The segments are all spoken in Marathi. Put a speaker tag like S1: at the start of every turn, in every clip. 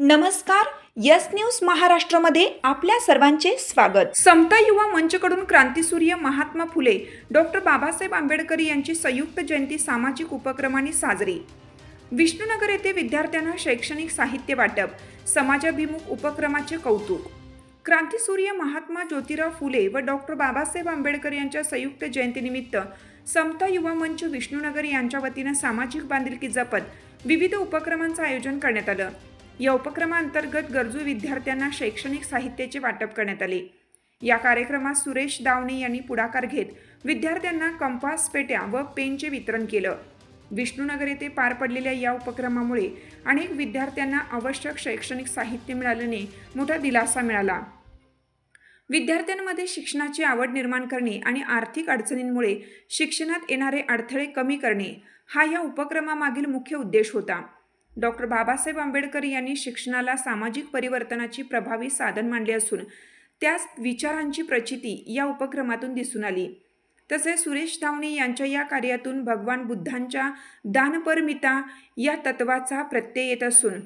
S1: नमस्कार. यस न्यूज महाराष्ट्रामध्ये आपल्या सर्वांचे स्वागत. समता युवा मंचकडून क्रांतीसूर्य महात्मा फुले डॉक्टर बाबासाहेब आंबेडकर यांची संयुक्त जयंती सामाजिक उपक्रमांनी साजरी. विष्णुनगर येथे विद्यार्थ्यांना शैक्षणिक साहित्य वाटप, समाजाभिमुख उपक्रमाचे कौतुक. क्रांतीसूर्य महात्मा ज्योतिराव फुले व डॉक्टर बाबासाहेब आंबेडकर यांच्या संयुक्त जयंतीनिमित्त समता युवा मंच विष्णुनगर यांच्या वतीनं सामाजिक बांधिलकी जपत विविध उपक्रमांचं आयोजन करण्यात आलं. या उपक्रमांतर्गत गरजू विद्यार्थ्यांना शैक्षणिक साहित्याचे वाटप करण्यात आले. या कार्यक्रमात सुरेश दावणे यांनी पुढाकार घेत विद्यार्थ्यांना कंपास पेट्या व पेनचे वितरण केलं. विष्णुनगर येथे पार पडलेल्या या उपक्रमामुळे अनेक विद्यार्थ्यांना आवश्यक शैक्षणिक साहित्य मिळाल्याने मोठा दिलासा मिळाला. विद्यार्थ्यांमध्ये शिक्षणाची आवड निर्माण करणे आणि आर्थिक अडचणींमुळे शिक्षणात येणारे अडथळे कमी करणे हा या उपक्रमामागील मुख्य उद्देश होता. डॉक्टर बाबासाहेब आंबेडकर यांनी शिक्षणाला सामाजिक परिवर्तनाची प्रभावी साधन मानले असून त्याच विचारांची प्रचिती या उपक्रमातून दिसून आली. तसेच सुरेश दावणे यांच्या या कार्यातून भगवान बुद्धांच्या दानपरमिता या तत्वाचा प्रत्यय येत असून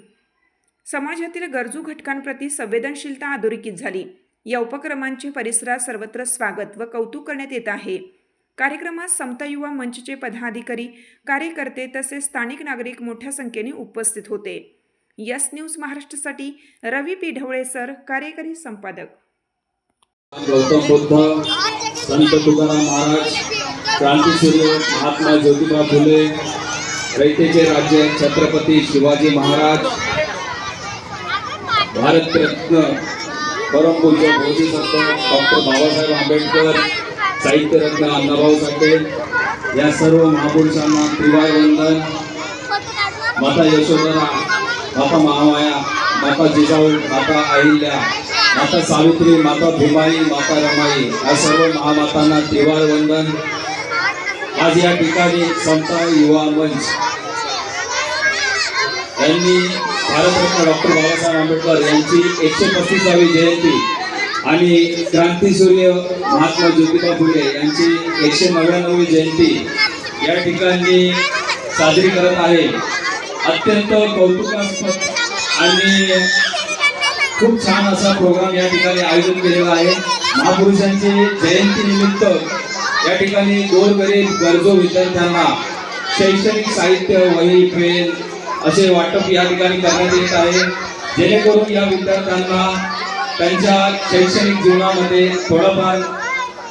S1: समाजातील गरजू घटकांप्रती संवेदनशीलता अधोरेखित झाली. या उपक्रमांचे परिसरात सर्वत्र स्वागत व कौतुक करण्यात येत आहे. कार्यक्रमात समता युवा मंचचे पदाधिकारी, कार्यकर्ते तसेच स्थानिक नागरिक मोठ्या संख्येने उपस्थित होते. यस न्यूज महाराष्ट्रासाठी रवी पी ढवळे सर, कार्यकारी संपादक.
S2: गौतम बुद्ध, संत तुकाराम महाराज, क्रांतीसूर्य महात्मा ज्योतिबा फुले, रयतेचे राज्य छत्रपती शिवाजी महाराज, भारतरत्न परमपूज्य बोधिसत्व डॉक्टर बाबासाहेब आंबेडकर, साहित्यरत्न अण्णाभाऊ साठे या सर्व महापुरुषांना त्रिवार वंदन. माता यशोधरा, माता महामाया, माता जिजाऊ, माता अहिल्या, माता सावित्री, माता भीमाई, माता रमाई या सर्व महामातांना त्रिवार वंदन. आज या ठिकाणी समता युवा मंच यांनी भारतरत्न डॉक्टर बाबासाहेब आंबेडकर यांची 135वी जयंती आणि क्रांतीसूर्य महात्मा ज्योतिबा फुले यांची 199वी जयंती या ठिकाणी साजरी करत आहे. अत्यंत कौतुकास्पद आणि खूप छान असा प्रोग्राम या ठिकाणी आयोजन केलेला आहे. महापुरुषांची जयंती निमित्त या ठिकाणी गोरगरीब गरजू विद्यार्थ्यांना शैक्षणिक साहित्य, वही, पेन असे वाटप या ठिकाणी करण्यात येत आहे, जेणेकरून या विद्यार्थ्यांना त्यांच्या शैक्षणिक जीवनामध्ये थोडाफार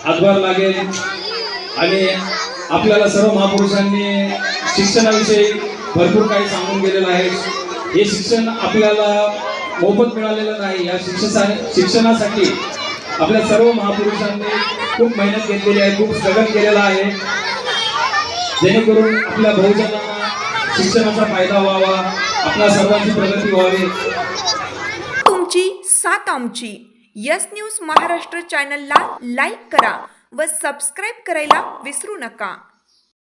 S2: हातभार लागेल. आणि आपल्याला सर्व महापुरुषांनी शिक्षणाविषयी भरपूर काही सांगून गेलेलं आहे. हे शिक्षण आपल्याला मोफत मिळालेलं नाही. या शिक्षणासाठी आपल्या सर्व महापुरुषांनी खूप मेहनत घेतलेली आहे, खूप स्ट्रगल केलेला आहे, जेणेकरून आपल्या बहुजनांना शिक्षणाचा फायदा व्हावा, आपल्या सर्वांची प्रगती व्हावी.
S1: तुमची साथ आमची. यस न्यूज महाराष्ट्र चॅनलला लाईक करा व सबस्क्राईब करायला विसरू नका.